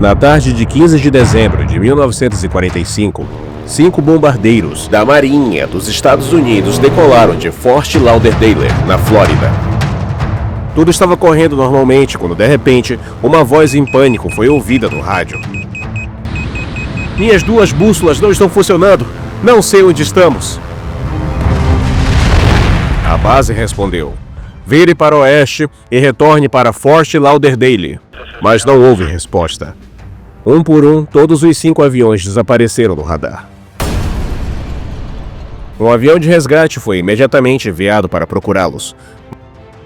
Na tarde de 15 de dezembro de 1945, 5 bombardeiros da Marinha dos Estados Unidos decolaram de Fort Lauderdale, na Flórida. Tudo estava correndo normalmente quando, de repente, uma voz em pânico foi ouvida no rádio. "Minhas 2 bússolas não estão funcionando. Não sei onde estamos." A base respondeu: "Vire para o oeste e retorne para Fort Lauderdale." Mas não houve resposta. Um por um, todos os 5 aviões desapareceram do radar. Um avião de resgate foi imediatamente enviado para procurá-los.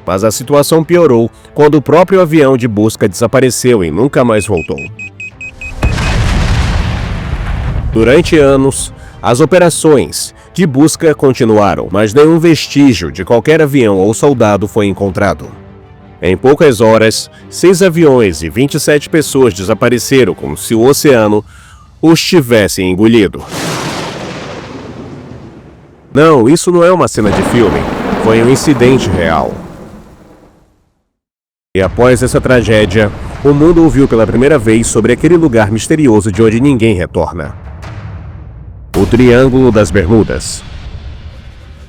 Mas a situação piorou quando o próprio avião de busca desapareceu e nunca mais voltou. Durante anos, as operações de busca continuaram, mas nenhum vestígio de qualquer avião ou soldado foi encontrado. Em poucas horas, 6 aviões e 27 pessoas desapareceram como se o oceano os tivesse engolido. Não, isso não é uma cena de filme. Foi um incidente real. E após essa tragédia, o mundo ouviu pela primeira vez sobre aquele lugar misterioso de onde ninguém retorna. O Triângulo das Bermudas.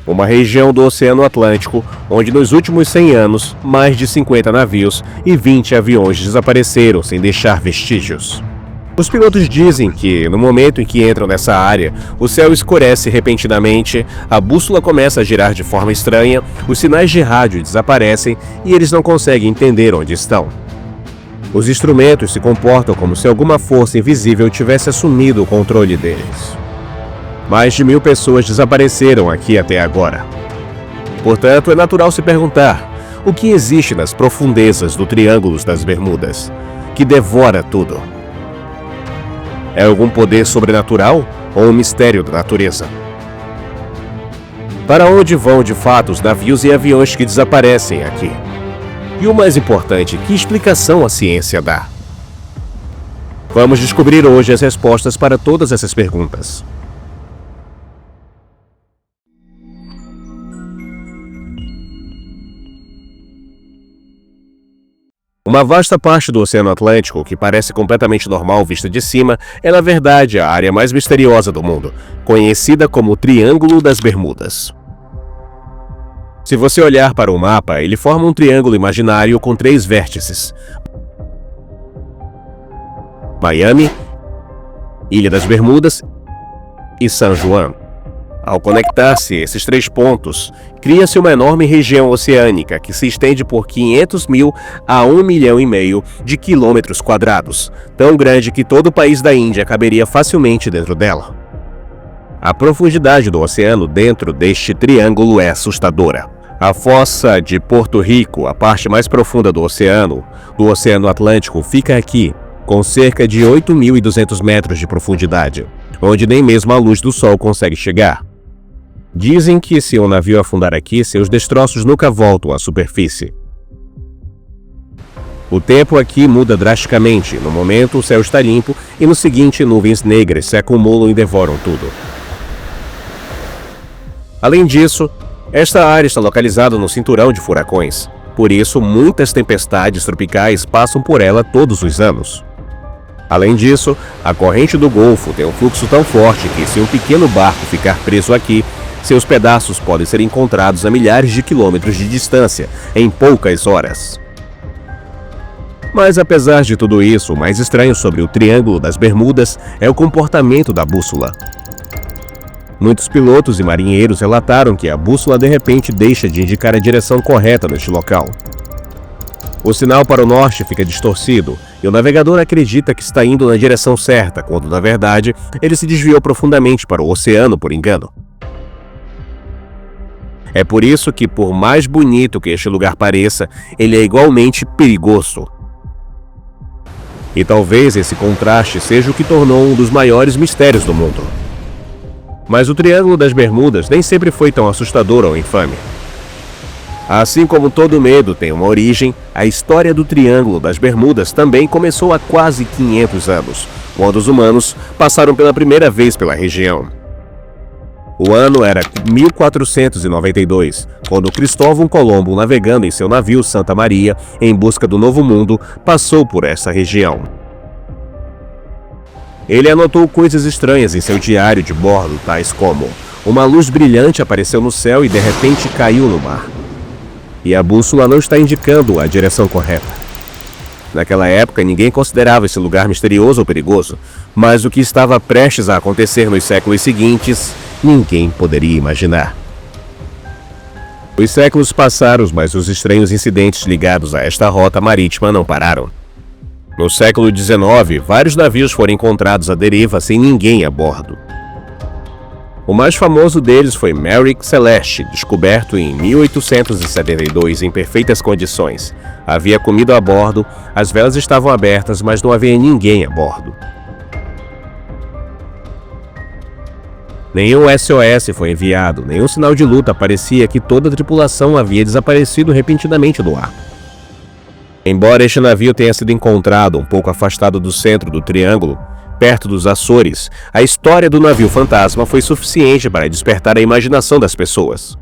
Uma região do Oceano Atlântico onde nos últimos 100 anos, mais de 50 navios e 20 aviões desapareceram sem deixar vestígios. Os pilotos dizem que, no momento em que entram nessa área, o céu escurece repentinamente, a bússola começa a girar de forma estranha, os sinais de rádio desaparecem e eles não conseguem entender onde estão. Os instrumentos se comportam como se alguma força invisível tivesse assumido o controle deles. Mais de 1000 pessoas desapareceram aqui até agora. Portanto, é natural se perguntar: o que existe nas profundezas do Triângulo das Bermudas, que devora tudo? É algum poder sobrenatural ou um mistério da natureza? Para onde vão de fato os navios e aviões que desaparecem aqui? E o mais importante, que explicação a ciência dá? Vamos descobrir hoje as respostas para todas essas perguntas. Uma vasta parte do Oceano Atlântico, que parece completamente normal vista de cima, é na verdade a área mais misteriosa do mundo, conhecida como o Triângulo das Bermudas. Se você olhar para o mapa, ele forma um triângulo imaginário com 3 vértices: Miami, Ilha das Bermudas e San Juan. Ao conectar-se esses 3 pontos, cria-se uma enorme região oceânica que se estende por 500 mil a 1,5 milhão de quilômetros quadrados, tão grande que todo o país da Índia caberia facilmente dentro dela. A profundidade do oceano dentro deste triângulo é assustadora. A fossa de Porto Rico, a parte mais profunda do Oceano Atlântico, fica aqui, com cerca de 8.200 metros de profundidade, onde nem mesmo a luz do sol consegue chegar. Dizem que se um navio afundar aqui, seus destroços nunca voltam à superfície. O tempo aqui muda drasticamente. No momento, o céu está limpo e no seguinte, nuvens negras se acumulam e devoram tudo. Além disso, esta área está localizada no cinturão de furacões. Por isso, muitas tempestades tropicais passam por ela todos os anos. Além disso, a corrente do Golfo tem um fluxo tão forte que, se um pequeno barco ficar preso aqui, seus pedaços podem ser encontrados a milhares de quilômetros de distância, em poucas horas. Mas apesar de tudo isso, o mais estranho sobre o Triângulo das Bermudas é o comportamento da bússola. Muitos pilotos e marinheiros relataram que a bússola de repente deixa de indicar a direção correta neste local. O sinal para o norte fica distorcido e o navegador acredita que está indo na direção certa, quando na verdade ele se desviou profundamente para o oceano por engano. É por isso que, por mais bonito que este lugar pareça, ele é igualmente perigoso. E talvez esse contraste seja o que tornou um dos maiores mistérios do mundo. Mas o Triângulo das Bermudas nem sempre foi tão assustador ou infame. Assim como todo medo tem uma origem, a história do Triângulo das Bermudas também começou há quase 500 anos, quando os humanos passaram pela primeira vez pela região. O ano era 1492, quando Cristóvão Colombo, navegando em seu navio Santa Maria em busca do Novo Mundo, passou por essa região. Ele anotou coisas estranhas em seu diário de bordo, tais como: uma luz brilhante apareceu no céu e de repente caiu no mar. E a bússola não está indicando a direção correta. Naquela época, ninguém considerava esse lugar misterioso ou perigoso, mas o que estava prestes a acontecer nos séculos seguintes, ninguém poderia imaginar. Os séculos passaram, mas os estranhos incidentes ligados a esta rota marítima não pararam. No século XIX, vários navios foram encontrados à deriva sem ninguém a bordo. O mais famoso deles foi Merrick Celeste, descoberto em 1872 em perfeitas condições. Havia comida a bordo, as velas estavam abertas, mas não havia ninguém a bordo. Nenhum SOS foi enviado, nenhum sinal de luta, parecia que toda a tripulação havia desaparecido repentinamente do ar. Embora este navio tenha sido encontrado um pouco afastado do centro do Triângulo, perto dos Açores, a história do navio fantasma foi suficiente para despertar a imaginação das pessoas.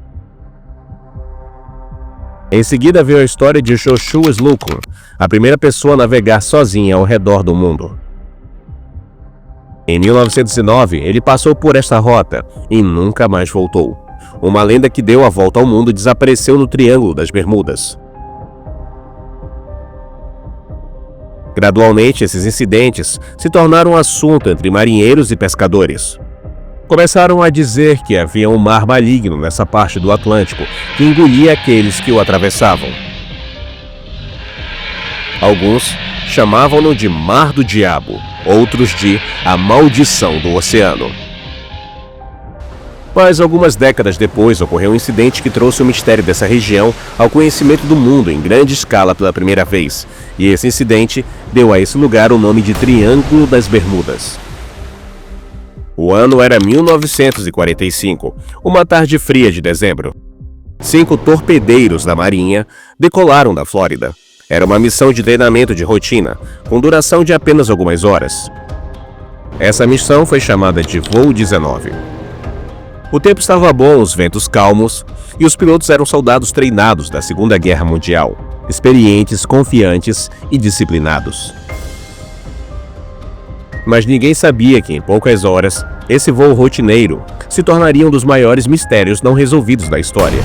Em seguida veio a história de Joshua Slocum, a primeira pessoa a navegar sozinha ao redor do mundo. Em 1909, ele passou por esta rota e nunca mais voltou. Uma lenda que deu a volta ao mundo desapareceu no Triângulo das Bermudas. Gradualmente, esses incidentes se tornaram um assunto entre marinheiros e pescadores. Começaram a dizer que havia um mar maligno nessa parte do Atlântico que engolia aqueles que o atravessavam. Alguns chamavam-no de Mar do Diabo, outros de A Maldição do Oceano. Mas algumas décadas depois ocorreu um incidente que trouxe o mistério dessa região ao conhecimento do mundo em grande escala pela primeira vez, e esse incidente deu a esse lugar o nome de Triângulo das Bermudas. O ano era 1945, uma tarde fria de dezembro. 5 torpedeiros da Marinha decolaram da Flórida. Era uma missão de treinamento de rotina, com duração de apenas algumas horas. Essa missão foi chamada de Voo 19. O tempo estava bom, os ventos calmos, e os pilotos eram soldados treinados da Segunda Guerra Mundial, experientes, confiantes e disciplinados. Mas ninguém sabia que em poucas horas, esse voo rotineiro se tornaria um dos maiores mistérios não resolvidos da história.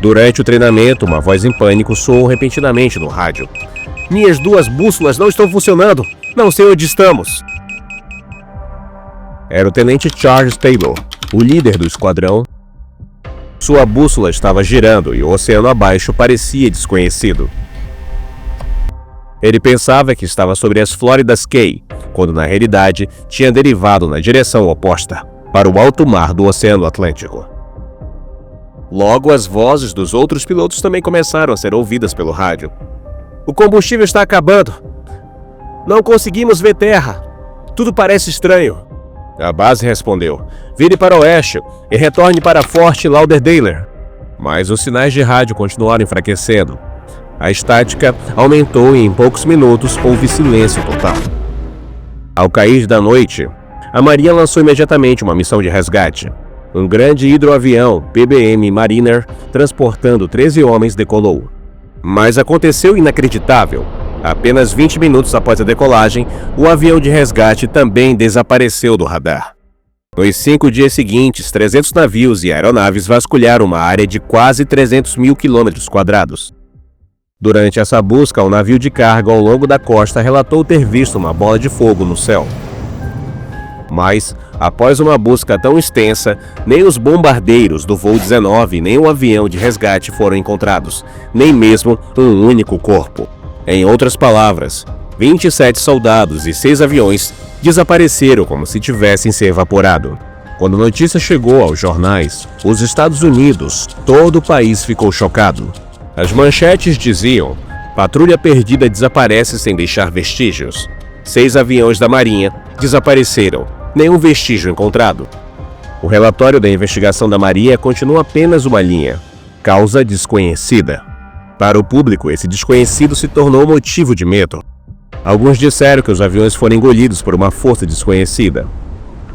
Durante o treinamento, uma voz em pânico soou repentinamente no rádio. "Minhas 2 bússolas não estão funcionando! Não sei onde estamos!" Era o tenente Charles Taylor, o líder do esquadrão. Sua bússola estava girando e o oceano abaixo parecia desconhecido. Ele pensava que estava sobre as Floridas Key, quando na realidade tinha derivado na direção oposta, para o alto mar do Oceano Atlântico. Logo, as vozes dos outros pilotos também começaram a ser ouvidas pelo rádio. "O combustível está acabando. Não conseguimos ver terra. Tudo parece estranho." A base respondeu: "Vire para o oeste e retorne para Fort Lauderdale." Mas os sinais de rádio continuaram enfraquecendo. A estática aumentou e em poucos minutos houve silêncio total. Ao cair da noite, a Marinha lançou imediatamente uma missão de resgate. Um grande hidroavião PBM Mariner, transportando 13 homens, decolou. Mas aconteceu o inacreditável. Apenas 20 minutos após a decolagem, o avião de resgate também desapareceu do radar. Nos 5 dias seguintes, 300 navios e aeronaves vasculharam uma área de quase 300 mil quilômetros quadrados. Durante essa busca, um navio de carga ao longo da costa relatou ter visto uma bola de fogo no céu. Mas, após uma busca tão extensa, nem os bombardeiros do voo 19 nem o avião de resgate foram encontrados, nem mesmo um único corpo. Em outras palavras, 27 soldados e 6 aviões desapareceram como se tivessem se evaporado. Quando a notícia chegou aos jornais, os Estados Unidos, todo o país ficou chocado. As manchetes diziam: "Patrulha perdida desaparece sem deixar vestígios. 6 aviões da Marinha desapareceram, nenhum vestígio encontrado." O relatório da investigação da Marinha continua apenas uma linha: causa desconhecida. Para o público, esse desconhecido se tornou motivo de medo. Alguns disseram que os aviões foram engolidos por uma força desconhecida.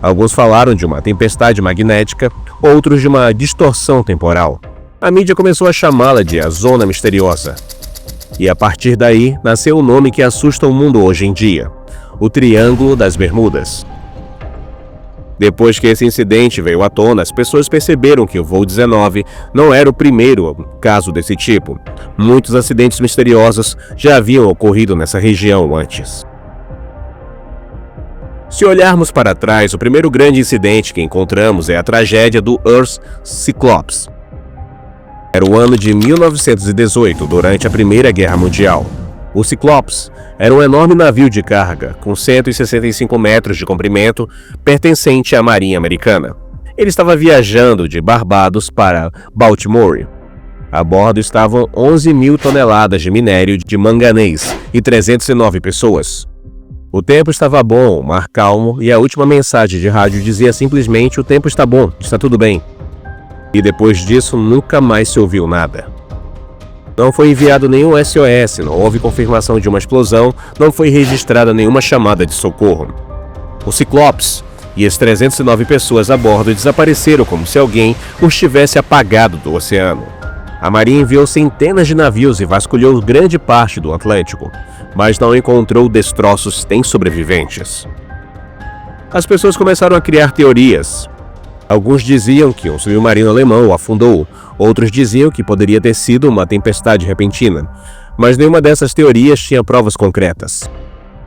Alguns falaram de uma tempestade magnética, outros de uma distorção temporal. A mídia começou a chamá-la de a Zona Misteriosa. E a partir daí, nasceu o nome que assusta o mundo hoje em dia: o Triângulo das Bermudas. Depois que esse incidente veio à tona, as pessoas perceberam que o voo 19 não era o primeiro caso desse tipo. Muitos acidentes misteriosos já haviam ocorrido nessa região antes. Se olharmos para trás, o primeiro grande incidente que encontramos é a tragédia do Earth Cyclops. Era o ano de 1918, durante a Primeira Guerra Mundial. O Cyclops era um enorme navio de carga, com 165 metros de comprimento, pertencente à Marinha Americana. Ele estava viajando de Barbados para Baltimore. A bordo estavam 11 mil toneladas de minério de manganês e 309 pessoas. O tempo estava bom, o mar calmo, e a última mensagem de rádio dizia simplesmente: "O tempo está bom, está tudo bem." E depois disso, nunca mais se ouviu nada. Não foi enviado nenhum SOS, não houve confirmação de uma explosão, não foi registrada nenhuma chamada de socorro. O Cyclops e as 309 pessoas a bordo desapareceram como se alguém os tivesse apagado do oceano. A Marinha enviou centenas de navios e vasculhou grande parte do Atlântico, mas não encontrou destroços nem sobreviventes. As pessoas começaram a criar teorias. Alguns diziam que um submarino alemão afundou, outros diziam que poderia ter sido uma tempestade repentina, mas nenhuma dessas teorias tinha provas concretas.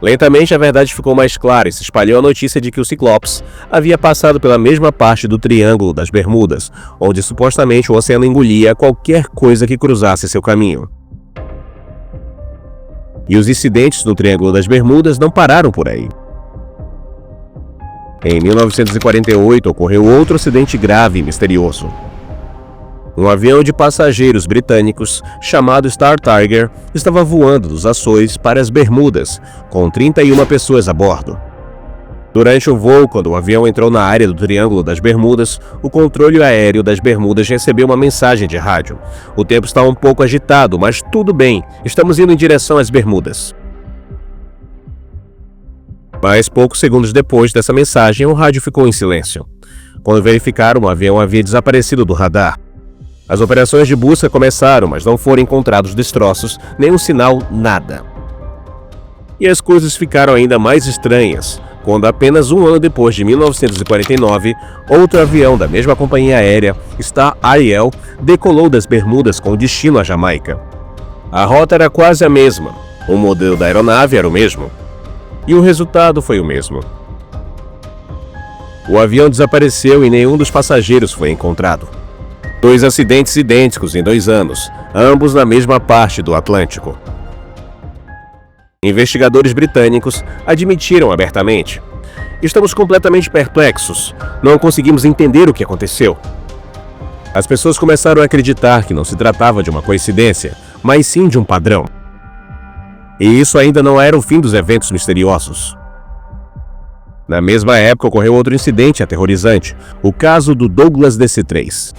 Lentamente a verdade ficou mais clara e se espalhou a notícia de que o Cyclops havia passado pela mesma parte do Triângulo das Bermudas, onde supostamente o oceano engolia qualquer coisa que cruzasse seu caminho. E os incidentes no Triângulo das Bermudas não pararam por aí. Em 1948 ocorreu outro acidente grave e misterioso. Um avião de passageiros britânicos, chamado Star Tiger, estava voando dos Açores para as Bermudas, com 31 pessoas a bordo. Durante o voo, quando o avião entrou na área do Triângulo das Bermudas, o controle aéreo das Bermudas recebeu uma mensagem de rádio. "O tempo está um pouco agitado, mas tudo bem, estamos indo em direção às Bermudas." Mas poucos segundos depois dessa mensagem, o rádio ficou em silêncio. Quando verificaram, o avião havia desaparecido do radar. As operações de busca começaram, mas não foram encontrados destroços, nenhum sinal, nada. E as coisas ficaram ainda mais estranhas, quando apenas um ano depois de 1949, outro avião da mesma companhia aérea, Star Ariel, decolou das Bermudas com destino à Jamaica. A rota era quase a mesma, o modelo da aeronave era o mesmo, e o resultado foi o mesmo. O avião desapareceu e nenhum dos passageiros foi encontrado. 2 acidentes idênticos em 2 anos, ambos na mesma parte do Atlântico. Investigadores britânicos admitiram abertamente: "Estamos completamente perplexos, não conseguimos entender o que aconteceu." As pessoas começaram a acreditar que não se tratava de uma coincidência, mas sim de um padrão. E isso ainda não era o fim dos eventos misteriosos. Na mesma época ocorreu outro incidente aterrorizante, o caso do Douglas DC-3.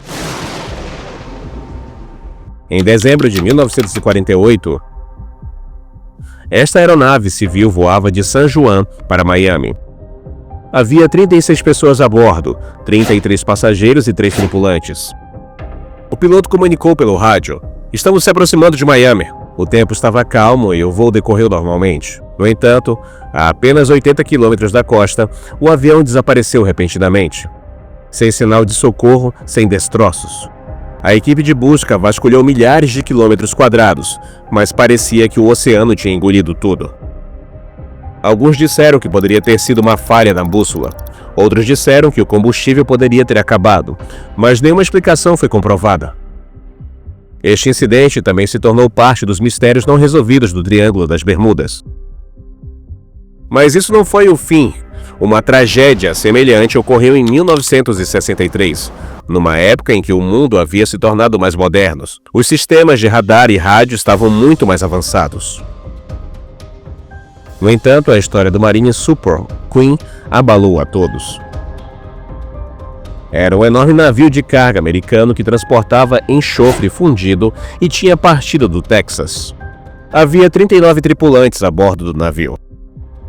Em dezembro de 1948, esta aeronave civil voava de San Juan para Miami. Havia 36 pessoas a bordo, 33 passageiros e 3 tripulantes. O piloto comunicou pelo rádio: "Estamos se aproximando de Miami." O tempo estava calmo e o voo decorreu normalmente. No entanto, a apenas 80 quilômetros da costa, o avião desapareceu repentinamente. Sem sinal de socorro, sem destroços. A equipe de busca vasculhou milhares de quilômetros quadrados, mas parecia que o oceano tinha engolido tudo. Alguns disseram que poderia ter sido uma falha na bússola. Outros disseram que o combustível poderia ter acabado, mas nenhuma explicação foi comprovada. Este incidente também se tornou parte dos mistérios não resolvidos do Triângulo das Bermudas. Mas isso não foi o fim. Uma tragédia semelhante ocorreu em 1963, numa época em que o mundo havia se tornado mais moderno. Os sistemas de radar e rádio estavam muito mais avançados. No entanto, a história do Marine Super Queen abalou a todos. Era um enorme navio de carga americano que transportava enxofre fundido e tinha partido do Texas. Havia 39 tripulantes a bordo do navio.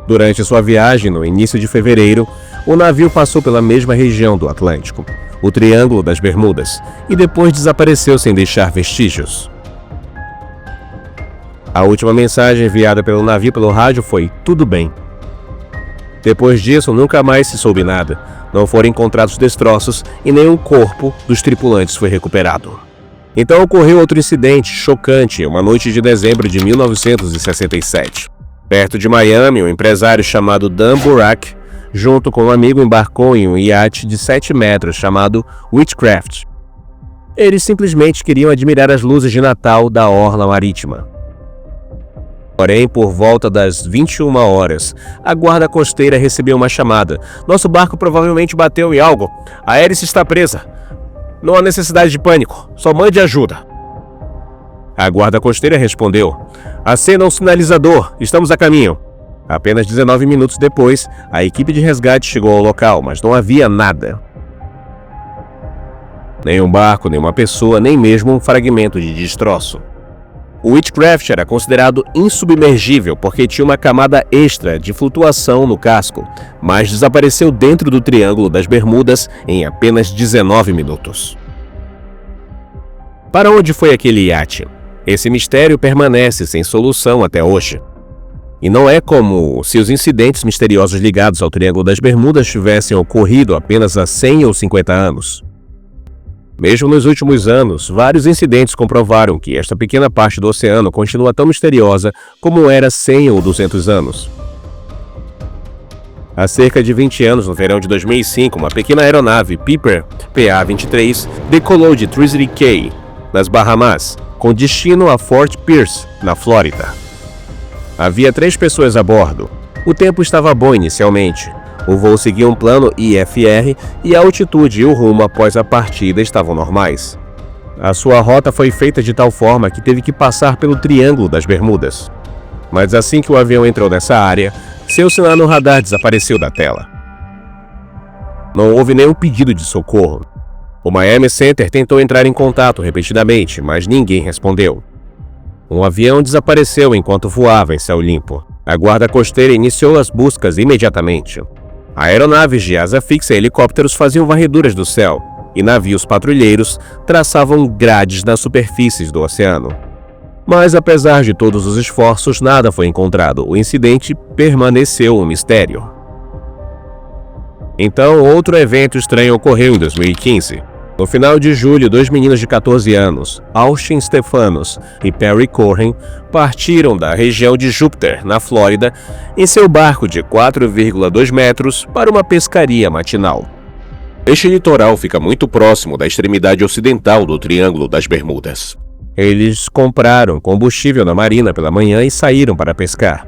Durante sua viagem, no início de fevereiro, o navio passou pela mesma região do Atlântico, o Triângulo das Bermudas, e depois desapareceu sem deixar vestígios. A última mensagem enviada pelo navio pelo rádio foi: "Tudo bem." Depois disso, nunca mais se soube nada. Não foram encontrados destroços e nenhum corpo dos tripulantes foi recuperado. Então ocorreu outro incidente chocante em uma noite de dezembro de 1967. Perto de Miami, um empresário chamado Dan Burak, junto com um amigo, embarcou em um iate de 7 metros chamado Witchcraft. Eles simplesmente queriam admirar as luzes de Natal da orla marítima. Porém, por volta das 21 horas, a guarda costeira recebeu uma chamada. Nosso barco provavelmente bateu em algo. A hélice está presa. Não há necessidade de pânico. Só mande ajuda. A guarda costeira respondeu. Acenda um sinalizador. Estamos a caminho. Apenas 19 minutos depois, a equipe de resgate chegou ao local, mas não havia nada. Nenhum barco, nenhuma pessoa, nem mesmo um fragmento de destroço. O Witchcraft era considerado insubmergível porque tinha uma camada extra de flutuação no casco, mas desapareceu dentro do Triângulo das Bermudas em apenas 19 minutos. Para onde foi aquele iate? Esse mistério permanece sem solução até hoje. E não é como se os incidentes misteriosos ligados ao Triângulo das Bermudas tivessem ocorrido apenas há 100 ou 50 anos. Mesmo nos últimos anos, vários incidentes comprovaram que esta pequena parte do oceano continua tão misteriosa como era 100 ou 200 anos. Há cerca de 20 anos, no verão de 2005, uma pequena aeronave Piper PA-23 decolou de Treachery Cay, nas Bahamas, com destino a Fort Pierce, na Flórida. Havia 3 pessoas a bordo. O tempo estava bom inicialmente. O voo seguia um plano IFR e a altitude e o rumo após a partida estavam normais. A sua rota foi feita de tal forma que teve que passar pelo Triângulo das Bermudas. Mas assim que o avião entrou nessa área, seu sinal no radar desapareceu da tela. Não houve nenhum pedido de socorro. O Miami Center tentou entrar em contato repetidamente, mas ninguém respondeu. Um avião desapareceu enquanto voava em céu limpo. A guarda costeira iniciou as buscas imediatamente. Aeronaves de asa fixa e helicópteros faziam varreduras do céu, e navios patrulheiros traçavam grades nas superfícies do oceano. Mas apesar de todos os esforços, nada foi encontrado. O incidente permaneceu um mistério. Então, outro evento estranho ocorreu em 2015. No final de julho, 2 meninos de 14 anos, Austin Stefanos e Perry Cohen, partiram da região de Júpiter, na Flórida, em seu barco de 4,2 metros para uma pescaria matinal. Este litoral fica muito próximo da extremidade ocidental do Triângulo das Bermudas. Eles compraram combustível na marina pela manhã e saíram para pescar.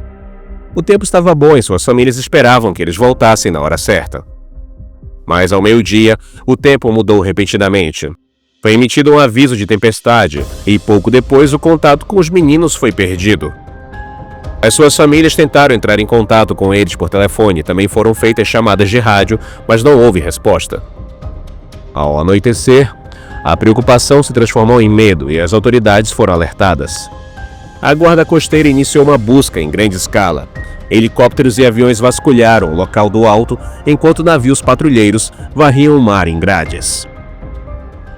O tempo estava bom e suas famílias esperavam que eles voltassem na hora certa. Mas ao meio-dia, o tempo mudou repentinamente. Foi emitido um aviso de tempestade e pouco depois o contato com os meninos foi perdido. As suas famílias tentaram entrar em contato com eles por telefone, também foram feitas chamadas de rádio, mas não houve resposta. Ao anoitecer, a preocupação se transformou em medo e as autoridades foram alertadas. A guarda costeira iniciou uma busca em grande escala. Helicópteros e aviões vasculharam o local do alto, enquanto navios patrulheiros varriam o mar em grades.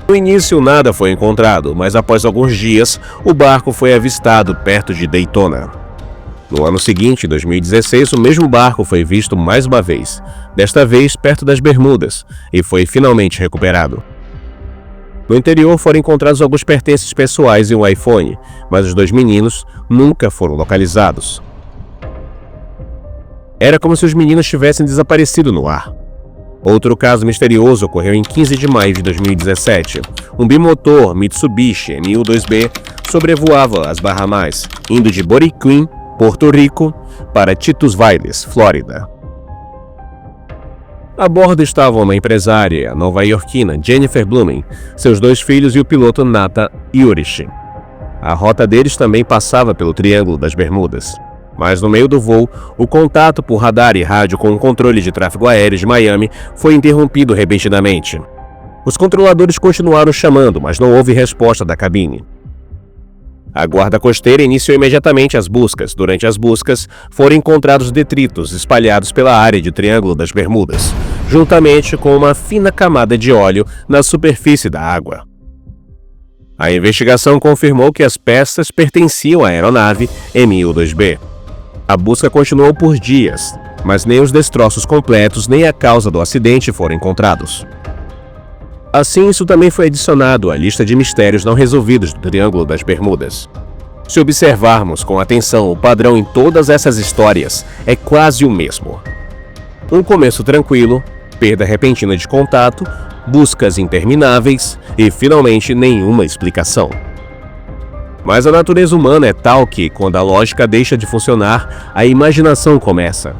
No início nada foi encontrado, mas após alguns dias, o barco foi avistado perto de Daytona. No ano seguinte, 2016, o mesmo barco foi visto mais uma vez, desta vez perto das Bermudas, e foi finalmente recuperado. No interior foram encontrados alguns pertences pessoais e um iPhone, mas os 2 meninos nunca foram localizados. Era como se os meninos tivessem desaparecido no ar. Outro caso misterioso ocorreu em 15 de maio de 2017. Um bimotor Mitsubishi MU-2B sobrevoava as Bahamas, indo de Boriquim, Porto Rico, para Titus Valles, Flórida. A bordo estavam uma empresária nova-iorquina, Jennifer Blooming, seus 2 filhos e o piloto Nata Urish. A rota deles também passava pelo Triângulo das Bermudas. Mas no meio do voo, o contato por radar e rádio com o controle de tráfego aéreo de Miami foi interrompido repentinamente. Os controladores continuaram chamando, mas não houve resposta da cabine. A guarda costeira iniciou imediatamente as buscas. Durante as buscas, foram encontrados detritos espalhados pela área de Triângulo das Bermudas, juntamente com uma fina camada de óleo na superfície da água. A investigação confirmou que as peças pertenciam à aeronave MU-2B. A busca continuou por dias. mas nem os destroços completos nem a causa do acidente foram encontrados. Assim, isso também foi adicionado à lista de mistérios não resolvidos do Triângulo das Bermudas. Se observarmos com atenção o padrão em todas essas histórias, é quase o mesmo. Um começo tranquilo, perda repentina de contato, buscas intermináveis e, finalmente, nenhuma explicação. Mas a natureza humana é tal que, quando a lógica deixa de funcionar, a imaginação começa.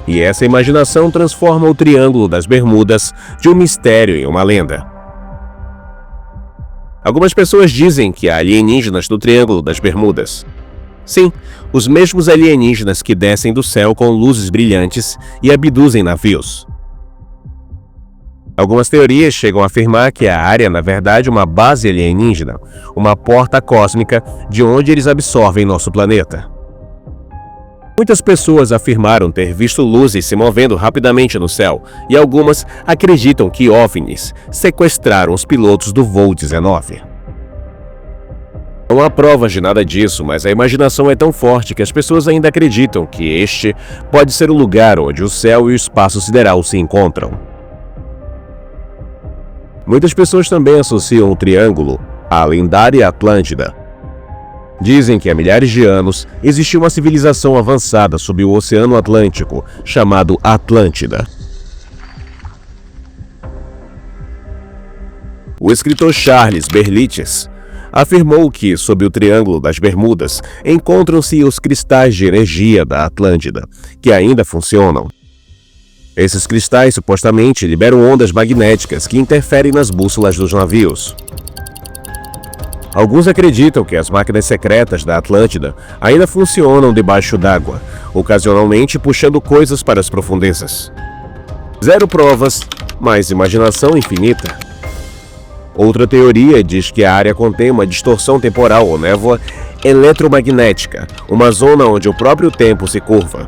E essa imaginação transforma o Triângulo das Bermudas de um mistério em uma lenda. Algumas pessoas dizem que há alienígenas no Triângulo das Bermudas. Sim, os mesmos alienígenas que descem do céu com luzes brilhantes e abduzem navios. Algumas teorias chegam a afirmar que a área é, na verdade, uma base alienígena, uma porta cósmica de onde eles absorvem nosso planeta. Muitas pessoas afirmaram ter visto luzes se movendo rapidamente no céu, e algumas acreditam que OVNIs sequestraram os pilotos do voo 19. Não há provas de nada disso, mas a imaginação é tão forte que as pessoas ainda acreditam que este pode ser o lugar onde o céu e o espaço sideral se encontram. Muitas pessoas também associam o Triângulo à lendária Atlântida. Dizem que há milhares de anos existiu uma civilização avançada sob o Oceano Atlântico, chamado Atlântida. O escritor Charles Berlitz afirmou que, sob o Triângulo das Bermudas, encontram-se os cristais de energia da Atlântida, que ainda funcionam. Esses cristais supostamente liberam ondas magnéticas que interferem nas bússolas dos navios. Alguns acreditam que as máquinas secretas da Atlântida ainda funcionam debaixo d'água, ocasionalmente puxando coisas para as profundezas. Zero provas, mas imaginação infinita. Outra teoria diz que a área contém uma distorção temporal ou névoa eletromagnética, uma zona onde o próprio tempo se curva.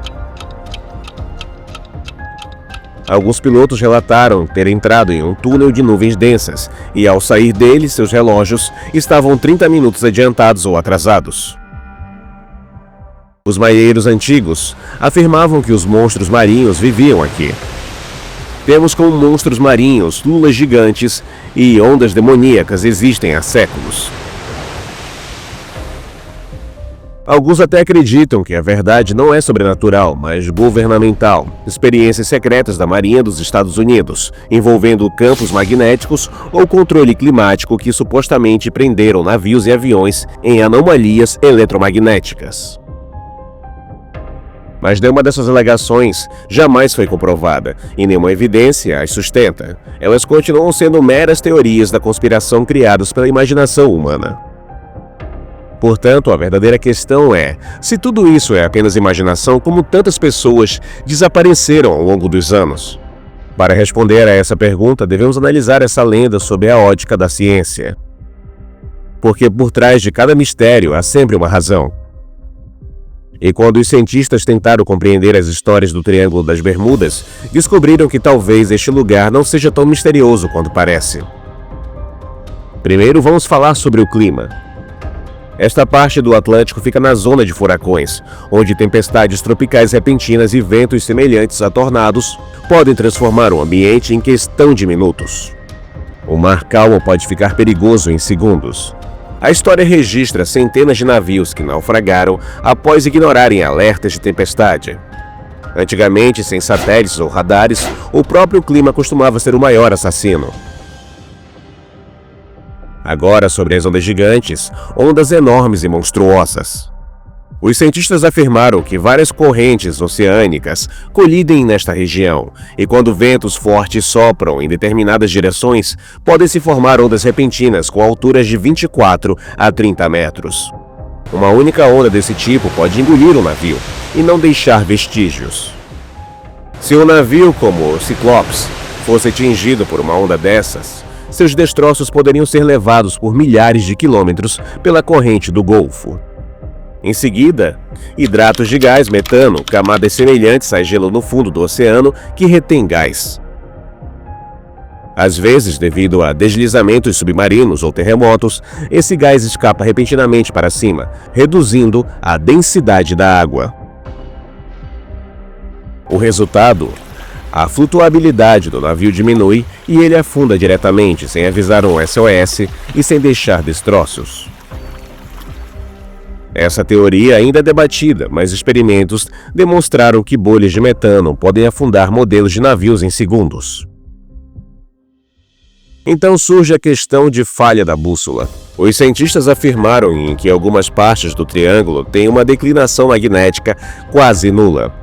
Alguns pilotos relataram ter entrado em um túnel de nuvens densas e, ao sair dele, seus relógios estavam 30 minutos adiantados ou atrasados. Os marinheiros antigos afirmavam que os monstros marinhos viviam aqui. Temos como monstros marinhos lulas gigantes e ondas demoníacas existem há séculos. Alguns até acreditam que a verdade não é sobrenatural, mas governamental. Experiências secretas da Marinha dos Estados Unidos, envolvendo campos magnéticos ou controle climático que supostamente prenderam navios e aviões em anomalias eletromagnéticas. Mas nenhuma dessas alegações jamais foi comprovada, e nenhuma evidência as sustenta. Elas continuam sendo meras teorias da conspiração criadas pela imaginação humana. Portanto, a verdadeira questão é, se tudo isso é apenas imaginação, como tantas pessoas desapareceram ao longo dos anos? Para responder a essa pergunta, devemos analisar essa lenda sob a ótica da ciência. Porque por trás de cada mistério há sempre uma razão. E quando os cientistas tentaram compreender as histórias do Triângulo das Bermudas, descobriram que talvez este lugar não seja tão misterioso quanto parece. Primeiro, vamos falar sobre o clima. Esta parte do Atlântico fica na zona de furacões, onde tempestades tropicais repentinas e ventos semelhantes a tornados podem transformar o ambiente em questão de minutos. O mar calmo pode ficar perigoso em segundos. A história registra centenas de navios que naufragaram após ignorarem alertas de tempestade. Antigamente, sem satélites ou radares, o próprio clima costumava ser o maior assassino. Agora, sobre as ondas gigantes, ondas enormes e monstruosas. Os cientistas afirmaram que várias correntes oceânicas colidem nesta região, e quando ventos fortes sopram em determinadas direções, podem se formar ondas repentinas com alturas de 24 a 30 metros. Uma única onda desse tipo pode engolir um navio e não deixar vestígios. Se um navio como o Cyclops fosse atingido por uma onda dessas, seus destroços poderiam ser levados por milhares de quilômetros pela corrente do Golfo. Em seguida, hidratos de gás metano, camadas semelhantes a gelo no fundo do oceano que retém gás. Às vezes, devido a deslizamentos submarinos ou terremotos, esse gás escapa repentinamente para cima, reduzindo a densidade da água. O resultado? A flutuabilidade do navio diminui e ele afunda diretamente sem avisar um SOS e sem deixar destroços. Essa teoria ainda é debatida, mas experimentos demonstraram que bolhas de metano podem afundar modelos de navios em segundos. Então surge a questão de falha da bússola. Os cientistas afirmaram em que algumas partes do triângulo têm uma declinação magnética quase nula.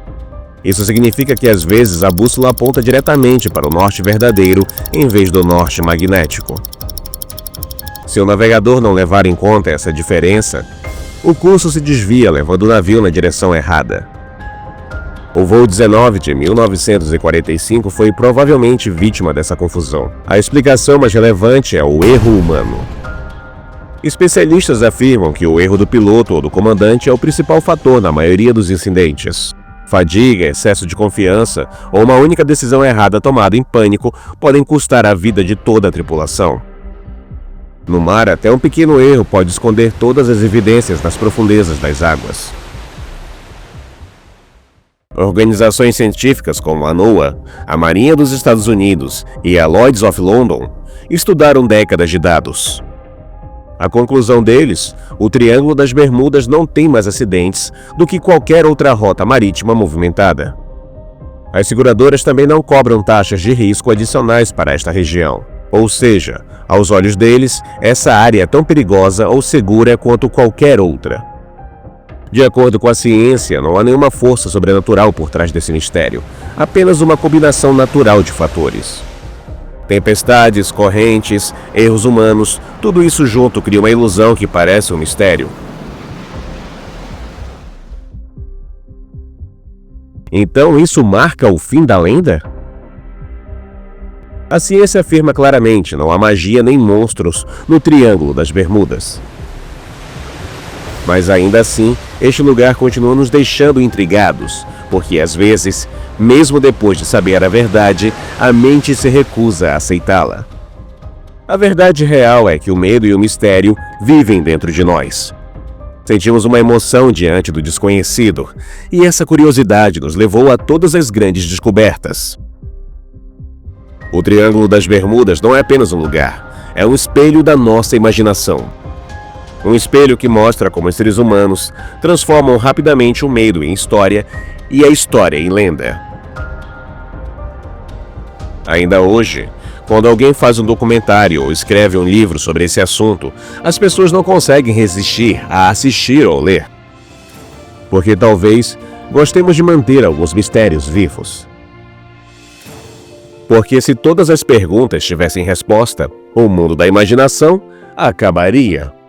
Isso significa que às vezes a bússola aponta diretamente para o norte verdadeiro em vez do norte magnético. Se o navegador não levar em conta essa diferença, o curso se desvia, levando o navio na direção errada. O voo 19 de 1945 foi provavelmente vítima dessa confusão. A explicação mais relevante é o erro humano. Especialistas afirmam que o erro do piloto ou do comandante é o principal fator na maioria dos incidentes. Fadiga, excesso de confiança ou uma única decisão errada tomada em pânico podem custar a vida de toda a tripulação. No mar, até um pequeno erro pode esconder todas as evidências nas profundezas das águas. Organizações científicas como a NOAA, a Marinha dos Estados Unidos e a Lloyd's of London estudaram décadas de dados. A conclusão deles, o Triângulo das Bermudas não tem mais acidentes do que qualquer outra rota marítima movimentada. As seguradoras também não cobram taxas de risco adicionais para esta região. Ou seja, aos olhos deles, essa área é tão perigosa ou segura quanto qualquer outra. De acordo com a ciência, não há nenhuma força sobrenatural por trás desse mistério, apenas uma combinação natural de fatores. Tempestades, correntes, erros humanos, tudo isso junto cria uma ilusão que parece um mistério. Então isso marca o fim da lenda? A ciência afirma claramente: não há magia nem monstros no Triângulo das Bermudas. Mas ainda assim, este lugar continua nos deixando intrigados, porque às vezes, mesmo depois de saber a verdade, a mente se recusa a aceitá-la. A verdade real é que o medo e o mistério vivem dentro de nós. Sentimos uma emoção diante do desconhecido, e essa curiosidade nos levou a todas as grandes descobertas. O Triângulo das Bermudas não é apenas um lugar, é um espelho da nossa imaginação. Um espelho que mostra como os seres humanos transformam rapidamente o medo em história e a história em lenda. Ainda hoje, quando alguém faz um documentário ou escreve um livro sobre esse assunto, as pessoas não conseguem resistir a assistir ou ler. Porque talvez gostemos de manter alguns mistérios vivos. Porque se todas as perguntas tivessem resposta, o mundo da imaginação acabaria.